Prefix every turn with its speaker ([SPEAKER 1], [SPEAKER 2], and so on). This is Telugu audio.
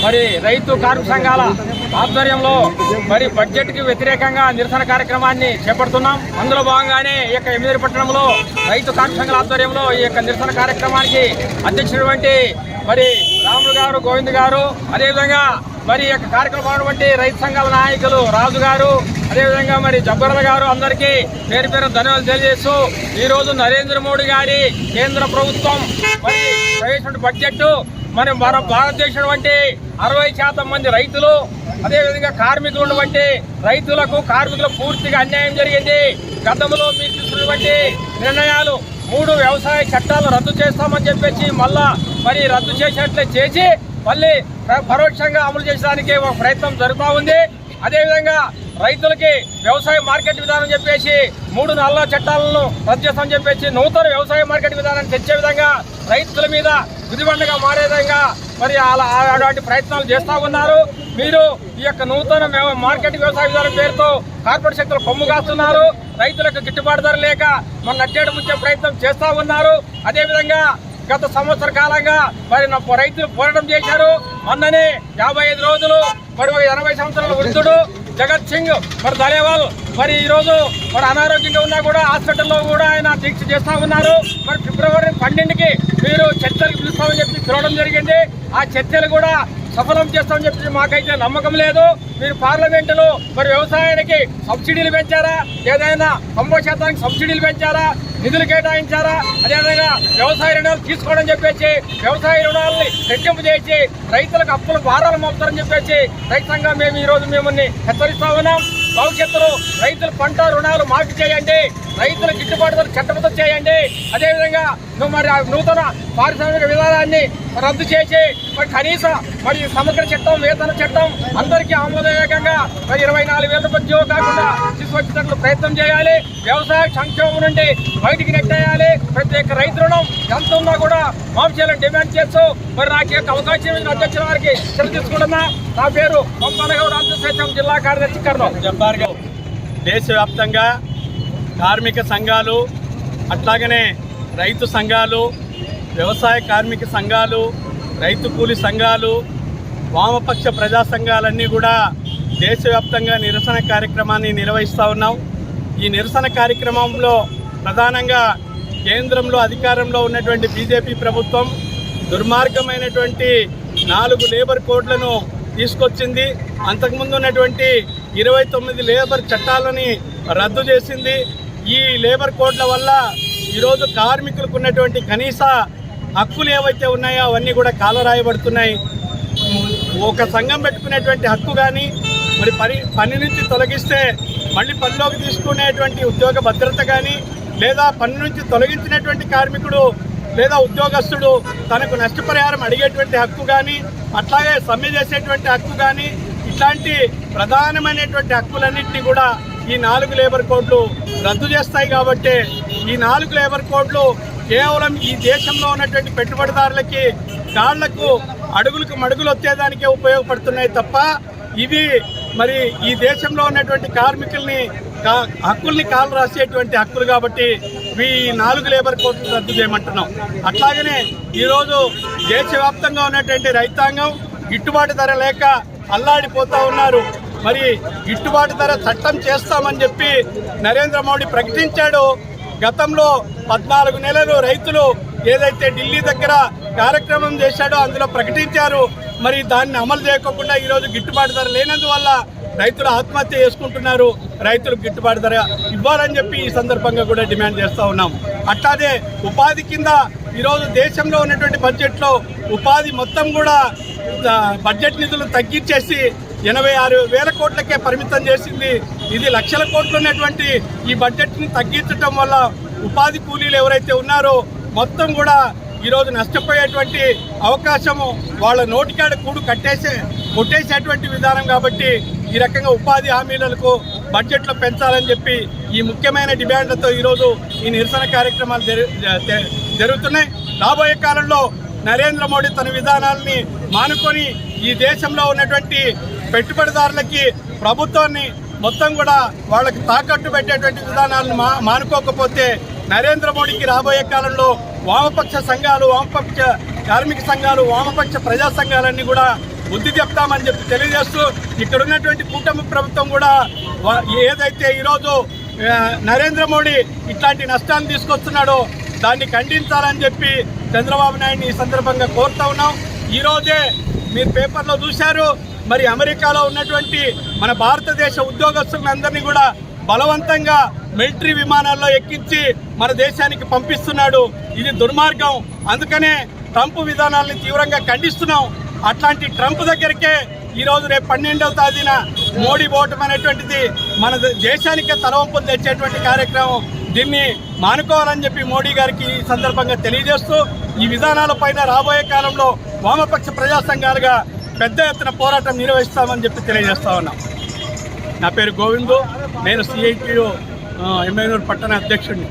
[SPEAKER 1] మరి రైతు కార్మిక సంఘాల ఆధ్వర్యంలో మరి బడ్జెట్కి వ్యతిరేకంగా నిరసన కార్యక్రమాన్ని చేపడుతున్నాం. అందులో భాగంగానే ఈ యొక్క ఎమ్మిదిరి పట్టణంలో రైతు కార్మిక సంఘాల ఆధ్వర్యంలో ఈ యొక్క నిరసన కార్యక్రమానికి అధ్యక్షుడు మరి రాములు గారు, గోవింద్ గారు, అదేవిధంగా మరి ఈ యొక్క కార్యక్రమం రైతు సంఘాల నాయకులు రాజు గారు, అదేవిధంగా మరి జబ్బర్ల గారు, అందరికీ పేరు పేరు ధన్యవాదాలు తెలియజేస్తూ ఈరోజు నరేంద్ర మోడీ గారి కేంద్ర ప్రభుత్వం మరి ప్రవేశించిన బడ్జెట్ మన భారతదేశం వంటి 60% మంది రైతులు, అదేవిధంగా కార్మికులు వంటి కార్మికులకు పూర్తిగా అన్యాయం జరిగింది. గతంలో మీరు తీసుకున్నటువంటి నిర్ణయాలు 3 వ్యవసాయ చట్టాలు రద్దు చేస్తామని చెప్పేసి మళ్ళా మరి రద్దు చేసేట్లే చేసి మళ్ళీ పరోక్షంగా అమలు చేసడానికి ఒక ప్రయత్నం జరుగుతూ ఉంది. అదేవిధంగా రైతులకి వ్యవసాయ మార్కెట్ విధానం చెప్పేసి 3 నల్ల చట్టాలను రద్దు చేస్తామని చెప్పేసి నూతన వ్యవసాయ మార్కెట్ విధానాన్ని తెచ్చే విధంగా రైతుల మీద గుదిబండగా మారే విధంగా మరి అలాంటి ప్రయత్నాలు చేస్తూ ఉన్నారు. మీరు ఈ యొక్క నూతన మార్కెట్ వ్యవసాయ విధానం పేరుతో కార్పొరేట్ శక్తులు కొమ్ము కాస్తున్నారు. రైతులకు గిట్టుబాటు ధర లేక మన నట్టేడు ముంచే ప్రయత్నం చేస్తూ ఉన్నారు. అదేవిధంగా గత సంవత్సర కాలంగా మరి రైతులు పోరాటం చేశారు. మొన్ననే 55 రోజులు మరి 80 సంవత్సరాల వృద్ధుడు జగత్ సింగ్ మరి ధలేవాల్ మరి ఈరోజు మరి అనారోగ్యంగా ఉన్నా కూడా హాస్పిటల్లో కూడా ఆయన దీక్ష చేస్తూ ఉన్నారు. మరి ఫిబ్రవరి 12కి మీరు చర్చలకు పిలుస్తామని చెప్పి పిలవడం జరిగింది. ఆ చర్చలు కూడా సఫలం చేస్తామని చెప్పి మాకైతే నమ్మకం లేదు. మీరు పార్లమెంటులో మరి వ్యవసాయానికి సబ్సిడీలు పెంచారా, ఏదైనా 90% సబ్సిడీలు పెంచారా, నిధులు కేటాయించారా, అదేవిధంగా వ్యవసాయ రుణాలు తీసుకోవడం చెప్పేసి వ్యవసాయ రుణాలని రెట్టింపు చేసి రైతులకు అప్పుల భారాలు మోపుతారని చెప్పేసి రైతు సంఘం మేము ఈరోజు మిమ్మల్ని హెచ్చరిస్తా ఉన్నాం. భవిష్యత్తులో రైతుల పంట రుణాలు మాఫీ చేయండి, రైతుల గిట్టుబాటు ధర చట్టబద్ధం చేయండి. అదేవిధంగా మరి నూతన పారిశ్రామిక విధానాన్ని రద్దు చేసి మరి కనీస మరి సమగ్ర చట్టం, వేతన చట్టం అందరికీ ఆమోదయోగ్యంగా మరి 24,000 రూపాయల జీవో కాకుండా తీసుకొచ్చేటట్లు ప్రయత్నం చేయాలి. వ్యవసాయ సంక్షేమం నుండి బయటికి నెట్టేయాలి. ప్రతి ఒక్క రైతు రుణం ఎంత ఉన్నా కూడా మాఫీ చేయాలని డిమాండ్ చేస్తూ మరి నాకు యొక్క అవకాశం ఇచ్చిన అధ్యక్షుల వారికి చర్య తీసుకుంటున్నా. నా పేరు పంపనగౌడ్, అంతర్సేచం జిల్లా కార్యదర్శి కర్నూలు. జబ్బార్ గారు
[SPEAKER 2] దేశవ్యాప్తంగా కార్మిక సంఘాలు, అట్లాగనే రైతు సంఘాలు, వ్యవసాయ కార్మిక సంఘాలు, రైతు కూలి సంఘాలు, వామపక్ష ప్రజా సంఘాలన్నీ కూడా దేశవ్యాప్తంగా నిరసన కార్యక్రమాన్ని నిర్వహిస్తూ ఉన్నాం. ఈ నిరసన కార్యక్రమంలో ప్రధానంగా కేంద్రంలో అధికారంలో ఉన్నటువంటి బీజేపీ ప్రభుత్వం దుర్మార్గమైనటువంటి 4 లేబర్ కోడ్లను తీసుకొచ్చింది. అంతకుముందు ఉన్నటువంటి 29 లేబర్ చట్టాలని రద్దు చేసింది. ఈ లేబర్ కోడ్ల వల్ల ఈరోజు కార్మికులకు ఉన్నటువంటి కనీస హక్కులు ఏవైతే ఉన్నాయో అవన్నీ కూడా కాలరాయబడుతున్నాయి. ఒక సంఘం పెట్టుకునేటువంటి హక్కు కానీ, మరి పని నుంచి తొలగిస్తే మళ్ళీ పనిలోకి తీసుకునేటువంటి ఉద్యోగ భద్రత కానీ, లేదా పని నుంచి తొలగించినటువంటి కార్మికుడు లేదా ఉద్యోగస్తుడు తనకు నష్టపరిహారం అడిగేటువంటి హక్కు కానీ, అట్లాగే సమ్మె చేసేటువంటి హక్కు కానీ, ఇట్లాంటి ప్రధానమైనటువంటి హక్కులన్నింటినీ కూడా ఈ 4 లేబర్ కోడ్లు రద్దు చేస్తాయి. కాబట్టి ఈ 4 లేబర్ కోడ్లు కేవలం ఈ దేశంలో ఉన్నటువంటి పెట్టుబడిదారులకి కాళ్లకు అడుగులకు మడుగులు వచ్చేదానికే ఉపయోగపడుతున్నాయి తప్ప ఇవి మరి ఈ దేశంలో ఉన్నటువంటి కార్మికుల్ని హక్కుల్ని కాలు రాసేటువంటి హక్కులు. కాబట్టి ఈ 4 లేబర్ కోడ్లు రద్దు చేయమంటున్నాం. అట్లాగనే ఈరోజు దేశవ్యాప్తంగా ఉన్నటువంటి రైతాంగం గిట్టుబాటు ధర లేక అల్లాడిపోతూ ఉన్నారు. మరి గిట్టుబాటు ధర చట్టం చేస్తామని చెప్పి నరేంద్ర మోడీ ప్రకటించాడు. గతంలో 14 నెలలు రైతులు ఏదైతే ఢిల్లీ దగ్గర కార్యక్రమం చేశాడో అందులో ప్రకటించారు. మరి దాన్ని అమలు చేయకుండా ఈరోజు గిట్టుబాటు ధర లేనందువల్ల రైతులు ఆత్మహత్య చేసుకుంటున్నారు. రైతులకు గిట్టుబాటు ధర ఇవ్వాలని చెప్పి ఈ సందర్భంగా కూడా డిమాండ్ చేస్తూ ఉన్నాం. అట్లాగే ఉపాధి కింద ఈరోజు దేశంలో ఉన్నటువంటి బడ్జెట్లో ఉపాధి మొత్తం కూడా బడ్జెట్ నిధులు తగ్గించేసి 86,000 కోట్లకే పరిమితం చేసింది. ఇది లక్షల కోట్లు ఉన్నటువంటి ఈ బడ్జెట్ని తగ్గించడం వల్ల ఉపాధి కూలీలు ఎవరైతే ఉన్నారో మొత్తం కూడా ఈరోజు నష్టపోయేటువంటి అవకాశము, వాళ్ళ నోటికాడ కూడు కొట్టేసేటువంటి విధానం. కాబట్టి ఈ రకంగా ఉపాధి హామీలకు బడ్జెట్లో పెంచాలని చెప్పి ఈ ముఖ్యమైన డిమాండ్లతో ఈరోజు ఈ నిరసన కార్యక్రమాలు జరుగుతున్నాయి. రాబోయే కాలంలో నరేంద్ర మోడీ తన విధానాలని మానుకొని ఈ దేశంలో ఉన్నటువంటి పెట్టుబడిదారులకి ప్రభుత్వాన్ని మొత్తం కూడా వాళ్ళకి తాకట్టు పెట్టేటువంటి విధానాలను మానుకోకపోతే నరేంద్ర మోడీకి రాబోయే కాలంలో వామపక్ష సంఘాలు, వామపక్ష కార్మిక సంఘాలు, వామపక్ష ప్రజా సంఘాలన్నీ కూడా బుద్ధి చెప్తామని చెప్పి తెలియజేస్తూ, ఇక్కడ ఉన్నటువంటి కూటమి ప్రభుత్వం కూడా ఏదైతే ఈరోజు నరేంద్ర మోడీ ఇట్లాంటి నష్టాన్ని తీసుకొస్తున్నాడో దాన్ని ఖండించాలని చెప్పి చంద్రబాబు నాయుడిని ఈ సందర్భంగా కోరుతా ఉన్నాం. ఈరోజే మీరు పేపర్లో చూశారు, మరి అమెరికాలో ఉన్నటువంటి మన భారతదేశ ఉద్యోగస్తులందరినీ కూడా బలవంతంగా మిలిటరీ విమానాల్లో ఎక్కించి మన దేశానికి పంపిస్తున్నాడు. ఇది దుర్మార్గం. అందుకనే ట్రంప్ విధానాలను తీవ్రంగా ఖండిస్తున్నాం. అట్లాంటి ట్రంప్ దగ్గరికే ఈరోజు రేపు 12వ తేదీన మోడీ ఓటమి అనేటువంటిది మన దేశానికే తలవంపులు తెచ్చేటువంటి కార్యక్రమం. దీన్ని మానుకోవాలని చెప్పి మోడీ గారికి ఈ సందర్భంగా తెలియజేస్తూ, ఈ విధానాలపైన రాబోయే కాలంలో వామపక్ష ప్రజా సంఘాలుగా పెద్ద ఎత్తున పోరాటం నిర్వహిస్తామని చెప్పి తెలియజేస్తా ఉన్నాం. నా పేరు గోవిందు, నేను సిఐటియు ఎమ్మెల్యేనూరు పట్టణ అధ్యక్షుడిని.